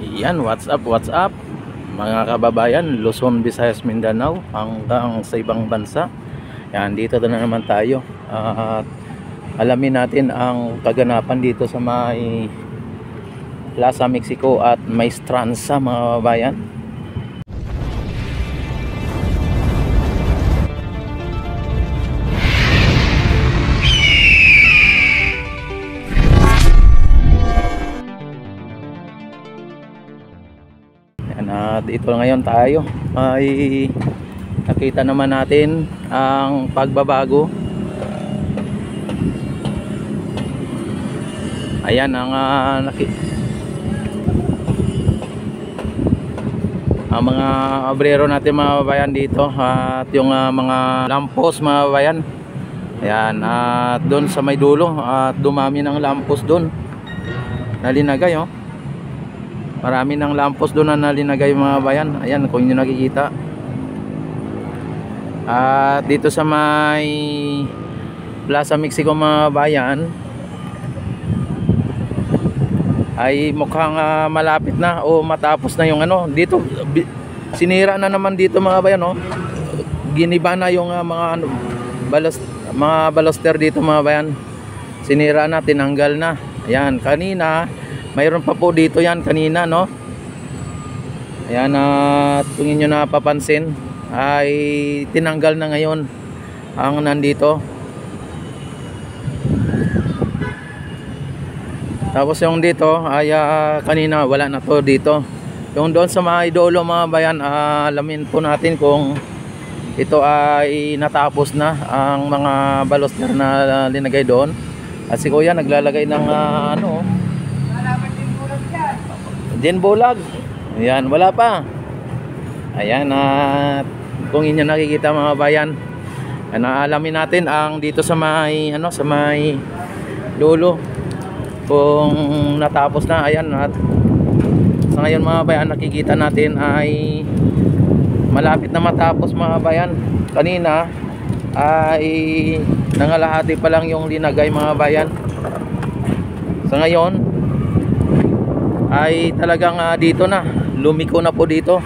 Yan, what's up, what's up mga kababayan, Luzon, Visayas, Mindanao hanggang sa ibang bansa. Yan, dito na naman tayo at alamin natin ang kaganapan dito sa may Plaza Mexico at Maestranza mga kababayan. At ito ngayon tayo ay nakita naman natin ang pagbabago. Ayan ang ang mga obrero natin mga bayan dito at yung mga lampos mga bayan. Ayan, at doon sa may dulo at dumami ng lampos doon nalinagay oh. Marami ng lampos doon na nalinagay mga bayan. Ayan kung nyo nakikita. At dito sa may Plaza Mexico mga bayan ay mukhang malapit na o matapos na yung ano. Dito sinira na naman dito mga bayan oh. Giniba na yung mga baluster dito mga bayan. Sinira na, tinanggal na. Ayan, kanina mayroon pa po dito yan kanina no. Ayan, at kung inyo napapansin ay tinanggal na ngayon ang nandito. Tapos yung dito ay kanina wala na to dito. Yung doon sa mga idolo mga bayan, alamin po natin kung ito ay natapos na ang mga baluster na linagay doon. At si kuya naglalagay ng ano din bulag. Ayan, wala pa. Ayan, at kung inyo nakikita mga bayan, alamin natin ang dito sa may ano, sa may dulo kung natapos na. Ayan, at sa ngayon mga bayan nakikita natin ay malapit na matapos mga bayan. Kanina ay nangalahati pa lang yung linagay mga bayan. Sa ngayon ay talagang dito na, lumiko na po dito.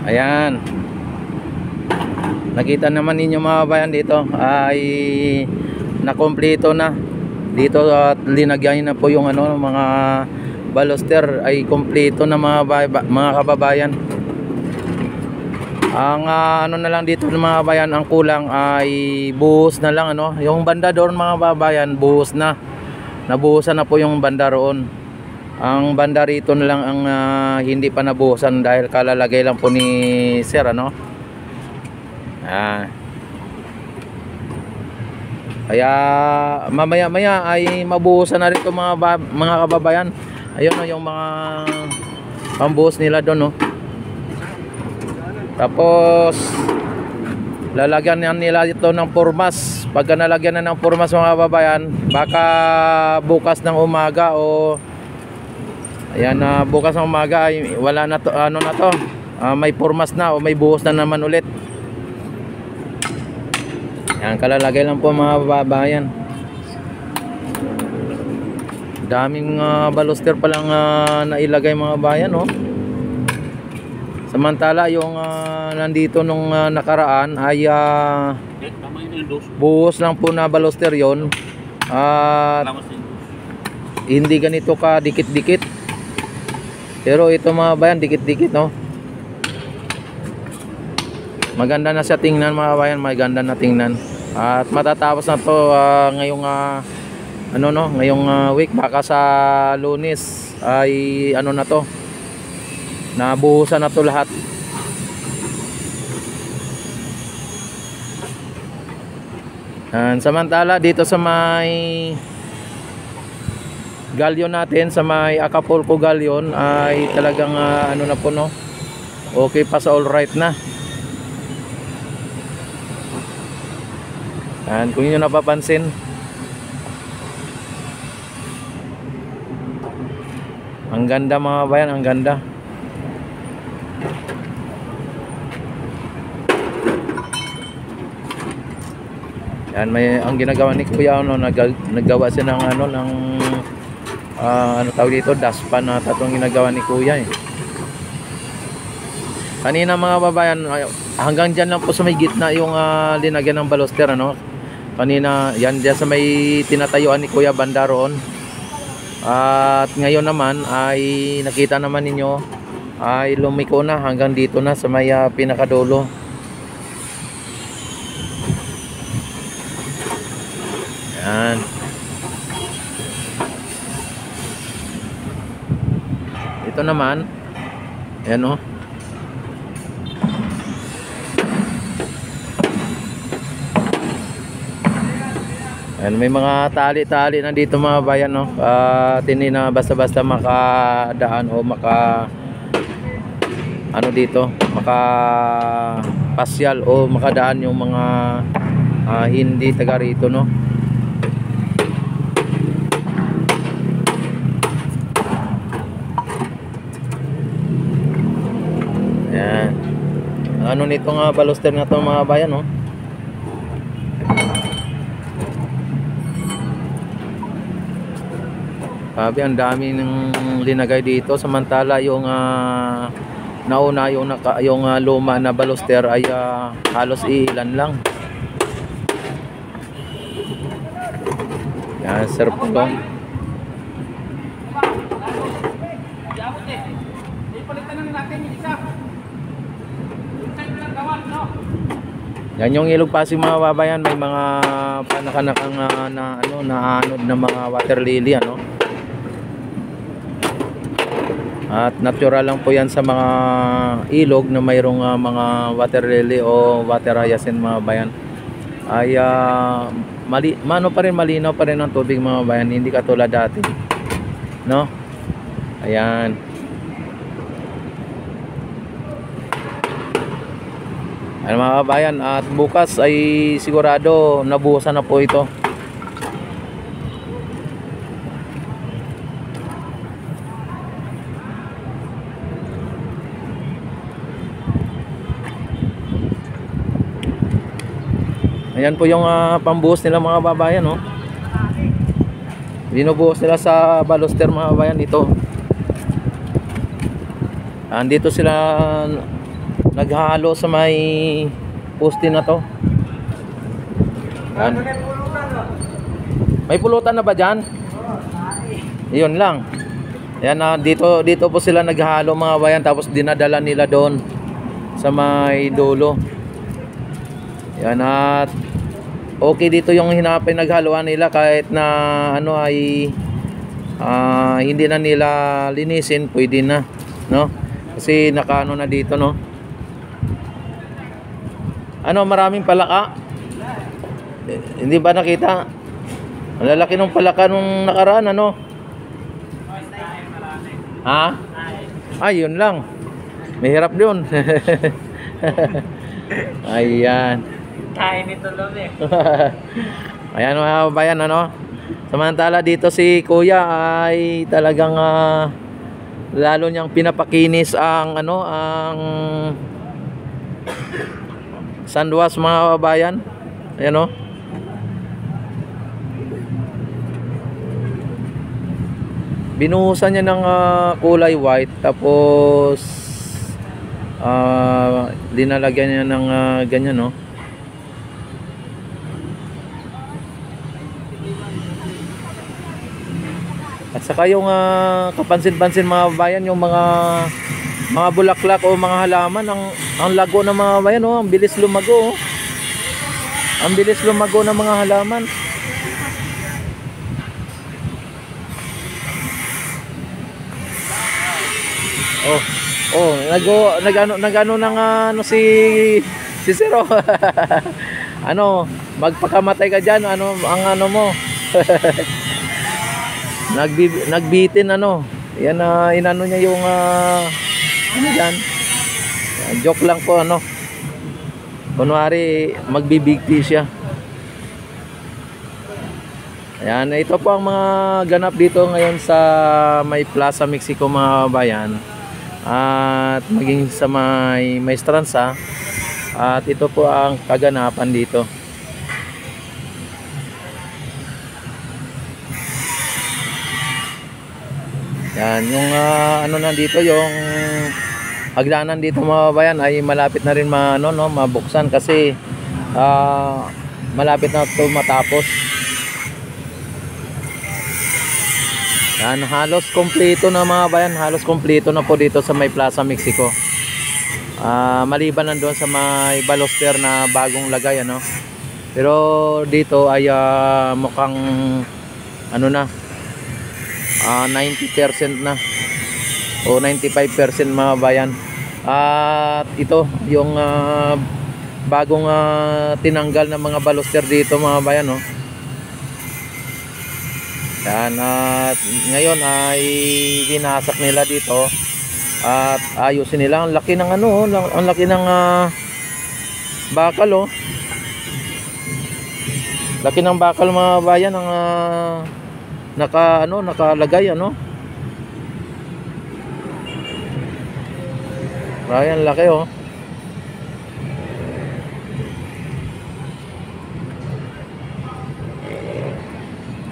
Ayan, nakita naman ninyo mga bayan dito ay nakompleto na dito at linagyan na po yung ano, mga baluster ay kompleto na mga kababayan. Ang ano na lang dito mga bayan, ang kulang ay buhos na lang ano. Yung banda doon mga babayan, buhos na. Nabuhusan na po yung banda roon. Ang banda rito na lang ang hindi pa nabuhusan dahil kalalagay lang po ni sir ano. Kaya mamaya-maya ay mabuhusan na rin ito mga kababayan. Ayun no, yung mga pambuhos nila doon no. Tapos lalagyan nila ito ng formas. Pagka nalagyan na ng formas mga kababayan, baka bukas ng umaga o ayan na bukas ng umaga ay wala na to, ano na to, may formas na o may buhos na naman ulit. Yan, kalalagay lang po mga kababayan. Daming baluster pa lang nailagay mga bayan oh. Samantala yung nandito nung nakaraan ay buhos lang po na baluster yon. Hindi ganito ka dikit-dikit. Pero ito mga bayan dikit-dikit no. Maganda na siya tingnan mga bayan, maganda na tingnan. At matatapos na to ngayong ano no, ngayong week, baka sa Lunes ay ano na to, nabuhusan na to lahat. Samantala dito sa may galyon natin, sa may Acapulco galyon ay talagang ano na po no, okay pa sa all right na. Kung inyo napapansin, ang ganda mga bayan, ang ganda. Yan, may ang ginagawa ni Kuya ano, naggawa siya ng ano ng ano tawag dito, daspan na tatong ginagawa ni Kuya eh. Kanina mga babayan, hanggang dyan lang po sa may gitna yung linagyan ng baluster ano. Kanina yan dyan sa may tinatayuan ni Kuya banda roon. At ngayon naman ay nakita naman ninyo ay lumiko na hanggang dito na sa may pinakadulo. Yan. Ito naman, ayan o. Ayan, may mga tali-tali na dito mga bayan no. Hindi na basta-basta makadaan o ano dito, pasyal o makadaan yung mga hindi taga rito no. Ayan. Ano nito nga baluster na to mga bayan no. Sabi ang dami ng linagay dito, samantala yung nauna yung luma na baluster ay halos ilan lang. Yan, sir Pulong. Yan yung Ilog Pasig mga babayan, may mga panakanakang naanod na mga water lily ano. At natural lang po yan sa mga ilog na mayroong mga water lily o water hyacinth mga bayan. Ay malinaw pa rin ang tubig mga bayan, hindi katulad dati. No? Ayan. Ayan mga bayan, at bukas ay sigurado nabuhusan na po ito. Ayan po yung pambuhos nila mga babayan no. Binubuhos nila sa baluster mga babayan dito. Andito sila naghalo sa may poste na to. Ayan. May pulutan na ba dyan? Iyon lang. Ayan, dito po sila naghalo mga bayan, tapos dinadala nila doon sa may dulo. Yan, at okay dito yung hinapay naghaluan nila kahit na ano ay hindi na nila linisin, pwede na no, kasi nakaano na dito no. Ano, maraming palaka, hindi ba nakita? Ang lalaki ng palaka nung nakaraan ano. Ha? Ay, yun lang, mahirap yun. Ayan. Kain nito lang eh. Ayan mga bayan ano. Samantala dito si Kuya ay talagang lalo niyang pinapakinis ang ano, ang sandwas mga bayan. Ayan o. Binuhusan niya ng kulay white, tapos dinalagyan niya ng ganyan no. At saka yung kapansin-pansin mga bayan, yung mga bulaklak o mga halaman, ang lago ng mga bayan oh, ang bilis lumago oh. Ang bilis lumago ng mga halaman. Nagano nang ano si Zero. Ano, magpakamatay ka diyan, ano ang ano mo. Nagbitin ano. Yan inano niya yung ano diyan. Joke lang po ano. Kunwari magbibigti siya. Ayan, ito po ang mga ganap dito ngayon sa may Plaza Mexico mga bayan. At maging sa may Maestranza. At ito po ang kaganapan dito. Yan, yung ano nandito, yung hagdanan dito mga kabayan ay malapit na rin mabuksan kasi malapit na ito matapos. Yan, halos kompleto na mga kabayan, halos kompleto na po dito sa may Plaza Mexico. Maliban na doon sa may Baloster na bagong lagay, ano. Pero dito ay mukhang ano na, 90% na o 95% mga bayan. At ito yung bagong tinanggal na mga baluster dito mga bayan, no. Yan, at ngayon ay binasak nila dito at ayusin nila. Ang laki ng ano, ang laki ng bakal, oh. Laki ng bakal mga bayan ang nakalagay, ano. Ayan, laki, oh.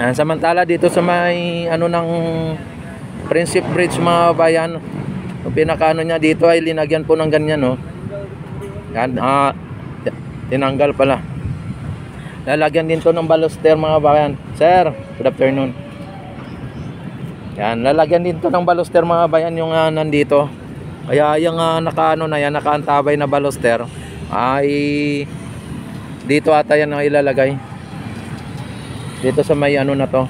Samantala dito sa may ng Principe Bridge mga bayan, yung pinakaano niya dito ay linagyan po ng ganyan, oh. Yan, tinanggal pala. Lalagyan din to ng baluster mga bayan. Sir, good afternoon. Yan, lalagyan din to ng baluster mga bayan yung nandito. Kaya yung nakaantabay na baluster ay dito ata yan ang ilalagay. Dito sa may na to.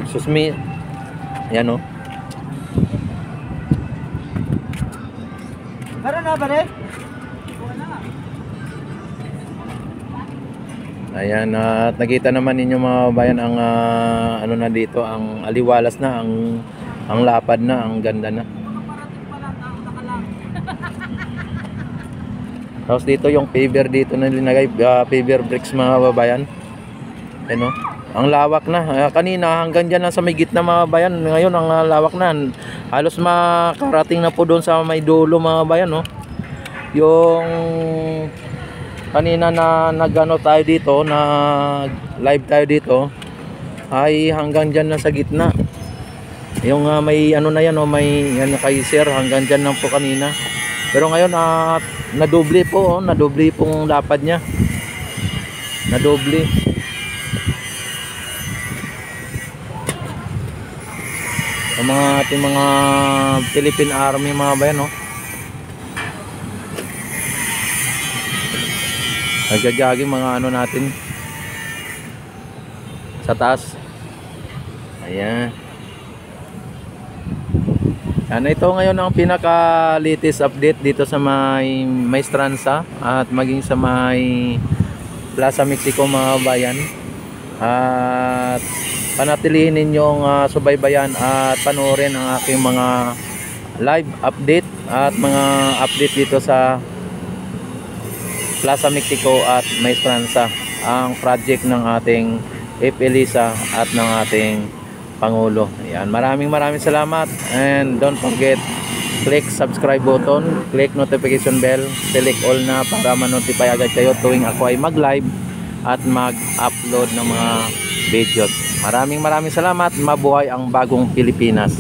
Excuse me. Yan, oh. Meron na ba rin? Ayan, at nakita naman ninyo mga bayan ang na dito, ang aliwalas na, ang lapad na, ang ganda na. Tapos dito yung paver dito na linagay, paver bricks mga babayan. Ano? Ang lawak na. Kanina hanggang dyan lang sa may gitna mga bayan. Ngayon ang lawak na. Halos makarating na po doon sa may dulo mga bayan, no. Yung kanina na nagano tayo dito, na live tayo dito, ay hanggang dyan lang sa gitna. Yung may na yan, oh, may kay sir, hanggang dyan lang po kanina. Pero ngayon nadoble po, oh, nadoble pong lapad niya. Nadoble. Ang mga ating mga Philippine Army mga bayan, oh. Nagja-jogging mga natin sa taas. Ayan. Yan, ito ngayon ang pinaka latest update dito sa may Maestranza at maging sa may Plaza Mexico mga bayan. At panatilihin ninyong subaybayan at panoorin ang aking mga live update at mga update dito sa Plaza Mexico at Maestranza, ang project ng ating Elisa at ng ating Pangulo. Ayan, maraming salamat, and don't forget, click subscribe button, click notification bell, select all na para ma-notify agad kayo tuwing ako ay mag-live at mag-upload ng mga videos. Maraming salamat. Mabuhay ang bagong Pilipinas.